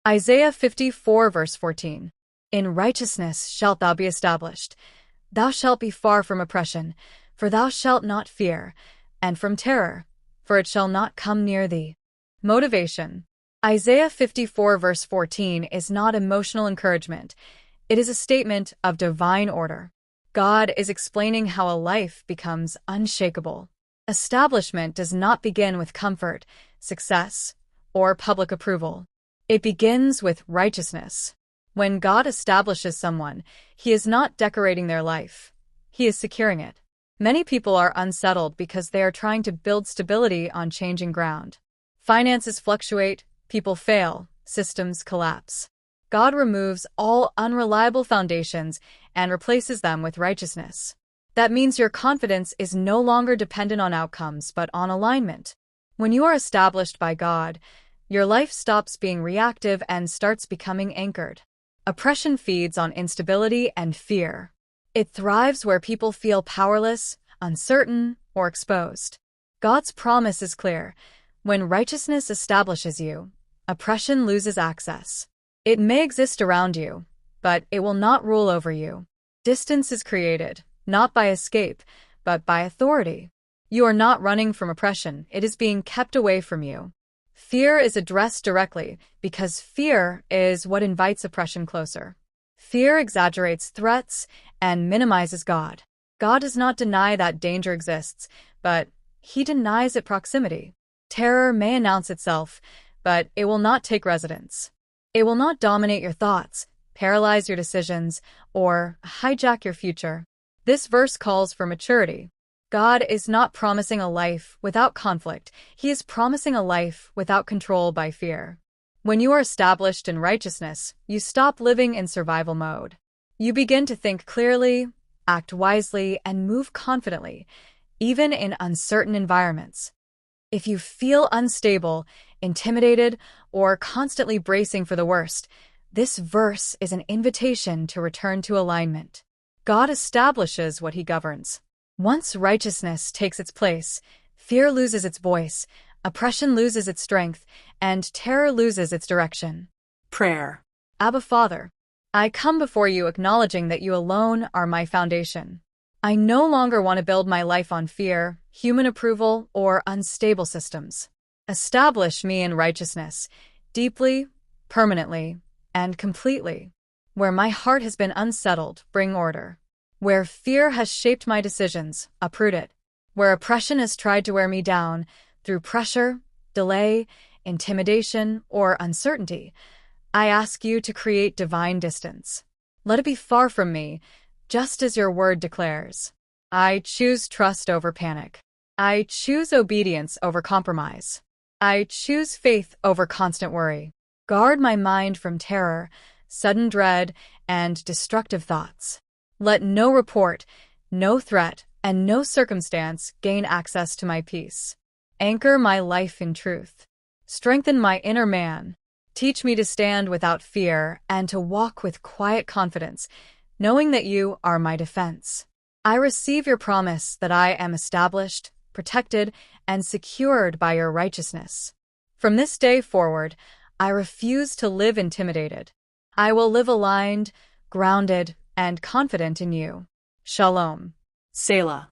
Isaiah 54 verse 14. In righteousness shalt thou be established. Thou shalt be far from oppression, for thou shalt not fear, and from terror, for it shall not come near thee. Motivation. Isaiah 54 verse 14 is not emotional encouragement. It is a statement of divine order. God is explaining how a life becomes unshakable. Establishment does not begin with comfort, success, or public approval. It begins with righteousness. When God establishes someone, He is not decorating their life. He is securing it. Many people are unsettled because they are trying to build stability on changing ground. Finances fluctuate, people fail, systems collapse. God removes all unreliable foundations and replaces them with righteousness. That means your confidence is no longer dependent on outcomes but on alignment. When you are established by God, your life stops being reactive and starts becoming anchored. Oppression feeds on instability and fear. It thrives where people feel powerless, uncertain, or exposed. God's promise is clear. When righteousness establishes you, oppression loses access. It may exist around you, but it will not rule over you. Distance is created, not by escape, but by authority. You are not running from oppression, it is being kept away from you. Fear is addressed directly because fear is what invites oppression closer. Fear exaggerates threats and minimizes God. God does not deny that danger exists, but He denies it proximity. Terror may announce itself, but it will not take residence. It will not dominate your thoughts, paralyze your decisions, or hijack your future. This verse calls for maturity. God is not promising a life without conflict. He is promising a life without control by fear. When you are established in righteousness, you stop living in survival mode. You begin to think clearly, act wisely, and move confidently, even in uncertain environments. If you feel unstable, intimidated, or constantly bracing for the worst, this verse is an invitation to return to alignment. God establishes what He governs. Once righteousness takes its place, fear loses its voice, oppression loses its strength, and terror loses its direction. Prayer. Abba Father, I come before you acknowledging that you alone are my foundation. I no longer want to build my life on fear, human approval, or unstable systems. Establish me in righteousness, deeply, permanently, and completely. Where my heart has been unsettled, bring order. Where fear has shaped my decisions, uproot it. Where oppression has tried to wear me down, through pressure, delay, intimidation, or uncertainty, I ask you to create divine distance. Let it be far from me, just as your word declares. I choose trust over panic. I choose obedience over compromise. I choose faith over constant worry. Guard my mind from terror, sudden dread, and destructive thoughts. Let no report, no threat, and no circumstance gain access to my peace. Anchor my life in truth. Strengthen my inner man. Teach me to stand without fear and to walk with quiet confidence, knowing that you are my defense. I receive your promise that I am established, protected, and secured by your righteousness. From this day forward, I refuse to live intimidated. I will live aligned, grounded, and confident in you. Shalom. Selah.